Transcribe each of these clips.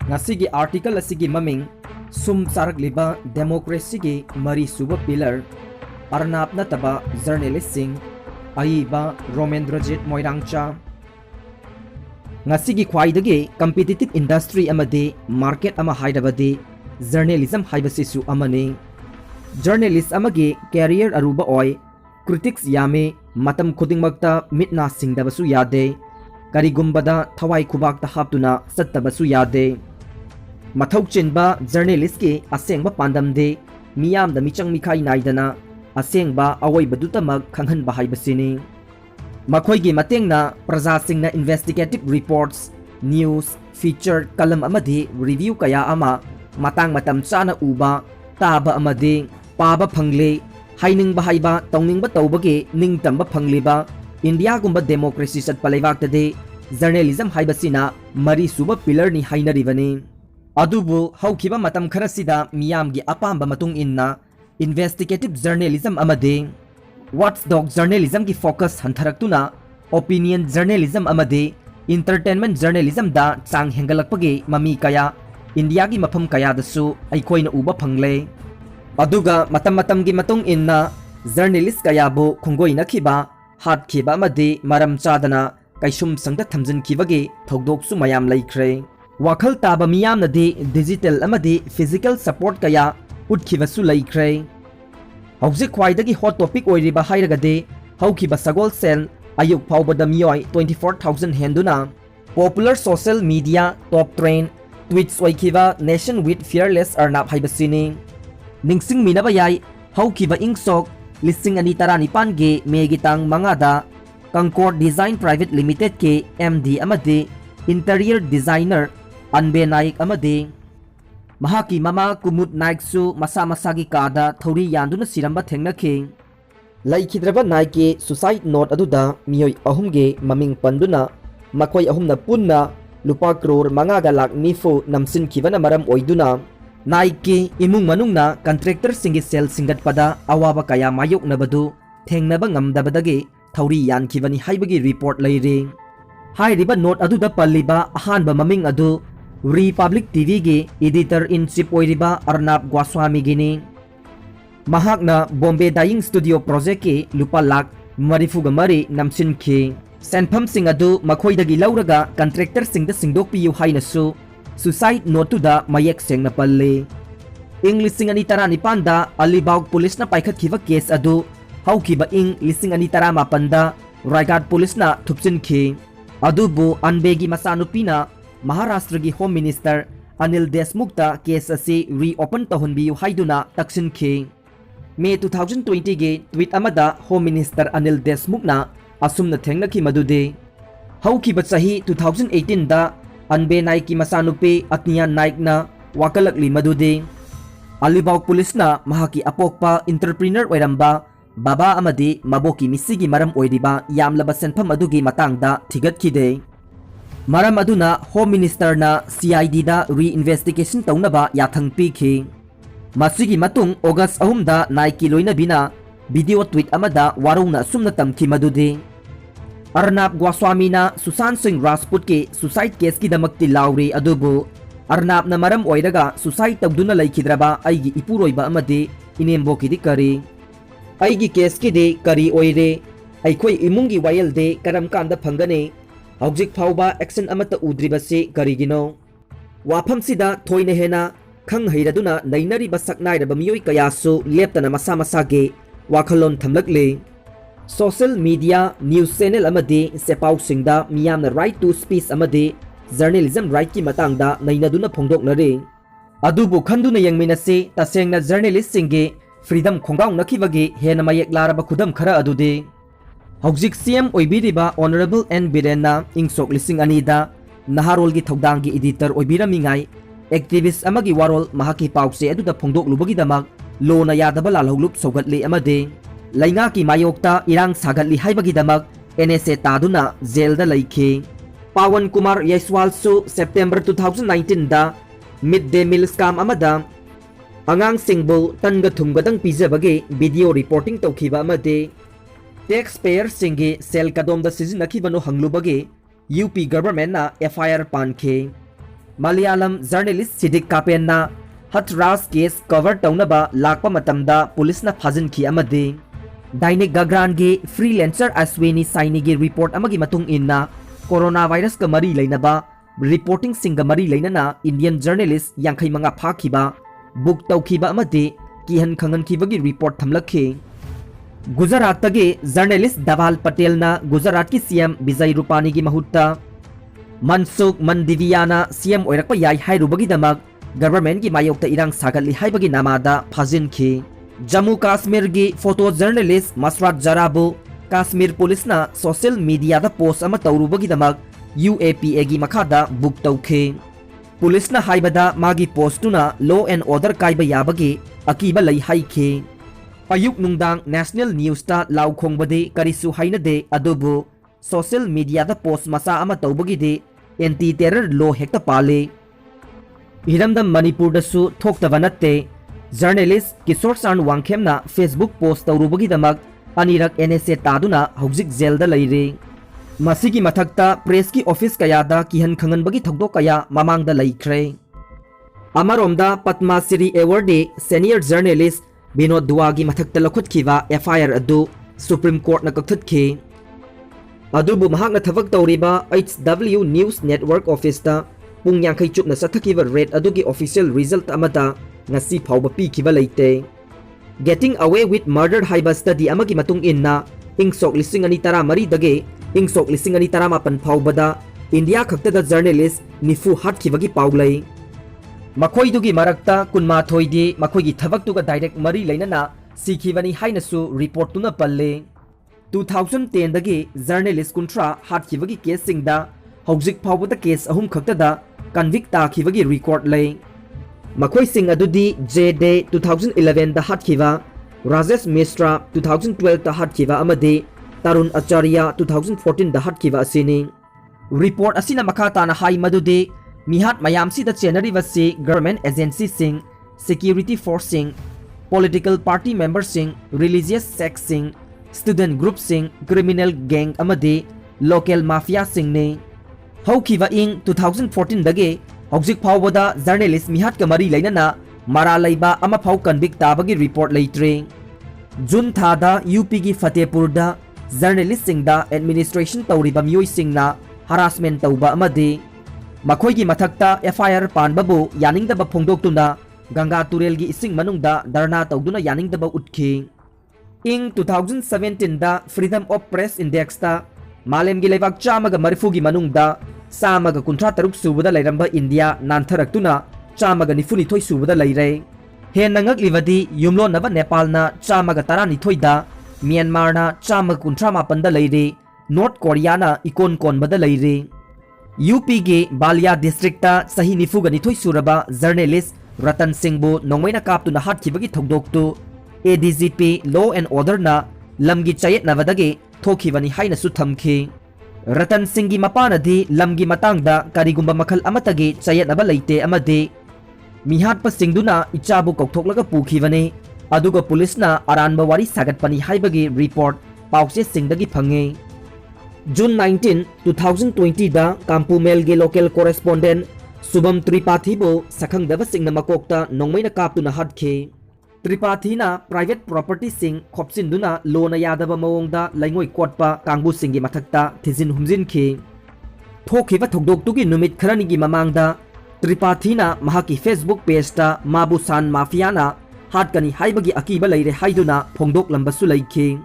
ngasi article asigi maming sum charakliba democracy gi mari suba pillar arnab nataba journalist sing aiba Romendrajit Moirangcha ngasi khwaidagi competitive industry amadi market ama haidabadi journalism haibasisu amani journalist amagi career aruba oi critics yame matam khudingmakta mitna singdabasu yade karigumbada thawai khubakta haptuna sattabasu yade mathau chinba journalist ki asengba pandamde miyamda michang mikhai naidana asengba awoibadutamak khanghan bahaibasini makhoi gi matengna praja singna investigative reports news featured kalam amadi review kaya ama matang matam chana uba taba amadi paba phangle haining bahaiba tongning ba tawbagi ningtamba phangliba India gumba democracy sat palaibak tade journalism haibasina mari suba pillar ni hainaribani adubu haukiba matam kharasida miyamgi apamba matung inna investigative journalism amade watchdog journalism ki focus hantharaktuna opinion journalism amade entertainment journalism da chang hengalakpagi mami kaya India gi mafam kaya dasu aikoina uba phangle aduga matam matam gi matung inna journalist kaya bu khungoi nakhiba hat khiba amade maram chadana kaisum sangda thamjin khibagi thogdok su mayam laikhre wakhal taba miyam nadi digital amadi physical support kaya utkhibasu laikhre hauji khwaidagi hot topic oiriba hairagade haukiba sagol sel ayuk phawbada miyoi 24000 henduna popular social media top trend tweets oikhiba nation with fearless arnab haibasini ningsing minaba yai haukiba ingsok listing ani tarani pange megitang mangada Concord Design Private Limited ke MD amade interior designer Anbe Naik amade mahaki mama kumut Naik su masa masagi kada thori yanduna siramba thengnakhe laikhidraba Naik ke suicide note aduda miyoi ahumge maming panduna makhoi ahumna punna lupa crore mangaga lak nifu namsin khibana maram oiduna Naik ke imung manungna contractor singi sel singat pada awaba kaya mayok nabadu thengnaba ngamdabadagi thawri yankibani haibagi report leire hairiba note aduda palliba ahanba maming adu Republic TV gi editor in chief oiriba Arnab Goswami gini mahakna Bombay Dyeing Studio project ki lupa lak marifuga mari namsin khi senpham sing adu makhoidagi lauraga contractor singda singdokpiyu hainasu suicide note to da mayek sengna palle English singani tarani panda Alibag police na paikhat khiba case adu haukiba ing lising ani tara mapanda Raigad police na thupsin khi adubu anbegi masanupina Maharashtra gi home minister Anil Deshmukh ta case asi reopen tahunbi haiduna taksin khi May 2020 gi tweet amada home minister Anil Deshmukh na asumna thengna khi madude haukiba chahi 2018 da Anbe Naik ki masanupi Atniya Naik na wakalakli madude Alibag police na mahaki apokpa entrepreneur oiramba Baba amadi maboki misigi maram oiriba yamlaba senpham adugi matangda thigatkide maram aduna home minister na CID da reinvestigation taunaba yathang pikhi masigi matung August 3 da Nike loina bina video tweet amada warungna sumna tamki madudi Arnab Goswami na Sushant Singh Rajput ki suicide case ki damakti lauri adubu Arnab na maram oiraga suicide tagduna laikhidraba aigi ipuroiba amadi inemboki di kari aigi case ki de kari oire aikhoi imungi wayel de karam kanda phangane haujik phauba action amata udribase karigino wafam sida thoine hena khang heiraduna nainari basaknai raba miyoi kayasu leptana masa masage wakhalon thamlakle social media news channel amadi sepau singda miyamna right to speech amadi journalism right ki matangda nainaduna phongdoknare adubu khanduna yangminase tasengna journalist singe freedom khongaung nakhibagi hena mayek laraba khudam khara adude haujik CM oibiriba honorable N Birena ingsok lising anida naharol gi thogdang gi editor oibiramingai activist amagi warol mahaki pause aduda phongdok lubagi damak lona yadaba lalholup sogatli amade lainga ki mayokta irang sagatli haibagi damak NSA taduna jailda laikhe Pawan Kumar Yaiswal su September 2019 da midday meal scam amada angang singbu tanga thumgadang pizabagi video reporting tawkhiba amade taxpayer singi sel kadom da sizin nakhibano hanglubagi UP government na FIR pankhe Malayalam journalist Siddiq Kapenna Hathras case cover taunaba lakpa matamda police na phajinki amadi Dainik Gagran gi freelancer Aswini Saini gi report amagi matung inna coronavirus ka mari lainaba reporting singa mari lainana Indian journalist yankhai manga phakhiba book tawkhiba amadi kihan khangan khibagi report thamlakhi Gujarat tagi journalist Daval Patel na Gujarat ki CM Vijay Rupani gi mahutta Mansukh Mandaviana CM oirakpa yai hairubagi damak government ki mayokta irang sagatli haibagi namada phajinki Jammu Kashmir gi photo journalist Masrat Jarabu Kashmir police na social media da post ama tawrubagi damak UAPA gi makhada book tawkhe police na haibada magi post tuna law and order kaiba yabagi akiba lai haikhe Ayuk nungdang national news ta laukhong bade karisu hainade adubu social media da post masa ama tawbagi de anti terror law hekta pale Hiramdam Manipur da su thoktaba natte journalist Kishore San Wangkhem na Facebook post tawrubagi damak anirak NSA taduna hojik jail da leire masigi mathakta press ki office kaya da kihan khangan bagi thokdok kaya mamang da laikhre Amaromda Padma Shri Award de senior journalist Binod Duwagi mathakta lakhutkiba FIR adu Supreme Court na kakthutki adubu mahakna thabak tawriba HW News Network office ta pung yankhai chupna sathakiba rate adugi official result amata ngasi phawba pikhiba leite Getting Away with Murder haiba study amagi matung inna ingsok 2013 dage ingsok 2018 phawbada India khakta da journalist nifu hatkibagi paulai Makhoidugi marakta kunmathoidi makhoigi thabaktuga direct mari lainana sikhibani hainasu report tuna palle 2010 dagi journalist kuntra hatkibagi case singda hojik phawbada case ahum khakta da convict ta khibagi record lay makhoi sing adudi JD 2011 da hatkiba Rajesh Mishra 2012 da hatkiba amade Tarun Acharya 2014 da hatkiba asini report asina makhata na hai madude Mihat mayamsi da chenari vasi government agency sing, security force sing, political party members sing, religious sects sing, student group sing, criminal gang amadi, local mafia sing ne. Haukiva ing 2014 dage, hojik phawbada journalist mihat kamari lainana mara laiba ama phaw convict tabagi report laitre. June thada UP gi Fatehpur da journalist sing da administration tawriba miyoi sing na harassment tawba amadi. Makhoigi mathakta FIR panbabu yaningdaba phongdoktuna Ganga Turel gi ising manungda dharna tawduna yaningdaba utkhi ing 2017 da Freedom of Press Index ta malem gi leibak chamaga marifu gi manungda samaga kuntra taruk subada lairamba India nanthaраktuna chamaga nifuni thoi subada laire hen nangak livadi yumlo naba Nepal na chamaga tarani thoi da Myanmar na chamaga kuntra mapanda laire North Korea na ikon konbada laire UP ge Balia district ta sahi nifuga ni thoi suraba journalist Ratan Singh bu nongmaina kaptuna hatkibagi thokdoktu ADGP law and order na lamgi chayet navadage thokhibani haina su thamkhi Ratan Singh gi mapanadi lamgi matangda karigumba makhal amatage chayet naba leite amade mihat pa singduna ichabu kokthoklaga pukhibane aduga police na aranba wari sagatpani haibagi report pause singdagi phange June 19, 2020 da Kampu Mail ge local correspondent Subham Tripathi bo sakhang daba sing na makokta nongmaina kaptuna hatkhe Tripathi na private property sing khopsin duna lona yadaba mawongda laingoi kotpa kangbu singi mathakta thizin humjin khe thokhiba thokdoktugi numit kharani gi mamangda Tripathi na mahaki Facebook page ta Mabu San Mafia na hatkani haibagi akiba leire haiduna phongdok lambasu laikhe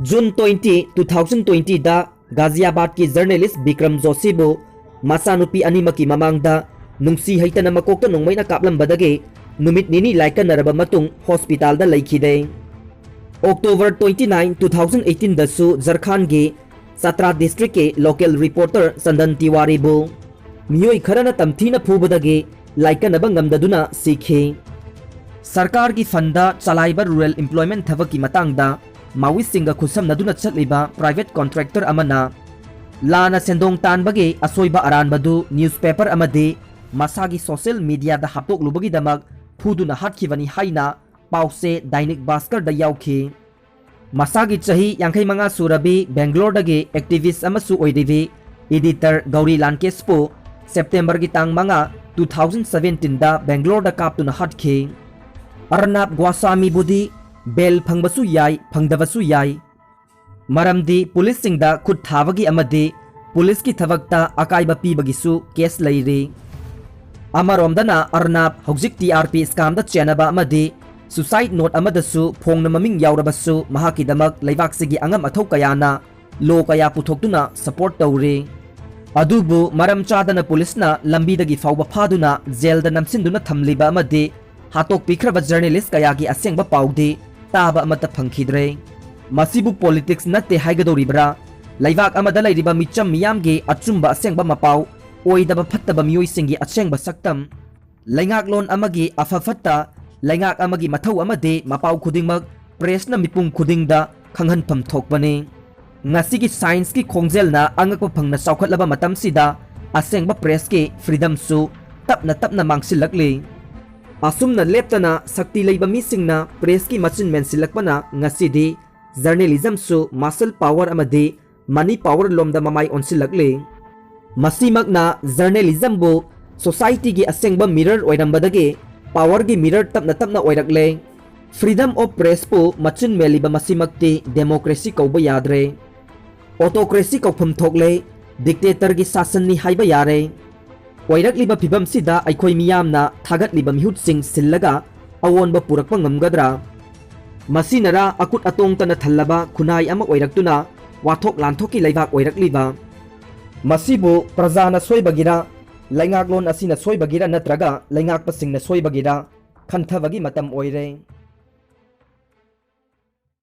June 20, 2020 da Ghaziabad ki journalist Bikram Joshi bo masanupi animaki mamangda nungsi haitana makokta nongmaina kaplambadage numit nini laika naraba matung hospital da laikhide October 29, 2018 da su Jharkhand ge Satra district ke local reporter Sandan Tiwari bo miyoi kharana tamthina phubadage laika naba ngamdaduna sikhe Sarkar gi fanda chalaiba rural employment thabaki matangda Mawi singa khusam naduna chatliba private contractor amana lana sendong tanbage asoiba aranbadu newspaper amade masagi social media da haptok lubagi damak phuduna hatkivani haina pause Dainik Bhaskar da yaukhi masagi chahi yankhai manga surabi Bangalore dage activist amasu oidivi editor Gauri Lankespo September gi tang manga 2017 da Bangalore da kaptuna hatkhe Arnab Gwasami budi bel phangbasu yai phangdabasu yai maramdi police singda khut thabagi amade police ki thabakta akaiba pibagisu case leire amaromdana Arnab hojik TRP scam da chenaba amade suicide note amadasu phongna maming yaurabasu mahaki damak leibak sigi angam athau kayana lo kaya puthokduna support tawre adubu maram chadana police na lambi dagi fawba phaduna jail da namsinduna thamliba amade hatok pikraba journalist kaya gi asengba paude taba amata phangkhidre masibu politics natte haigadoribra laibak amada lairiba micham miyamge achumba asengba mapau oidaba phattaba miyoi singi asengba saktam laingak lon amagi afafatta laingak amagi mathau amade mapau khudingmak press na mipung khudingda khanghanpham thokbane ngasigi science ki khongjel na angakpa phangna chaukhatlaba matam sida asengba press ke freedom su tapna mangsilakle asumna leptana sakti leiba misingna press ki machin mensilakpana ngasidi journalism su muscle power amade money power lomda mamai onsilakle masimakna journalism bu society gi asengba mirror oirambadage power gi mirror tapna oirakle freedom of press pu machin meliba masimakti democracy kauba yadre autocracy kaupam thokle dictator gi sasan ni haiba yare oirakliba phibam sida aikhoi miyamna thagatliba mihut sing sillaga awonba purakpa ngamgadra masinara akut atong tana thallaba khunai ama oiraktuna wathok lanthokki leibak oirakliba masibu prajana soibagira laingaklon asina soibagira natraga laingakpa singna soibagira khanthabagi matam oire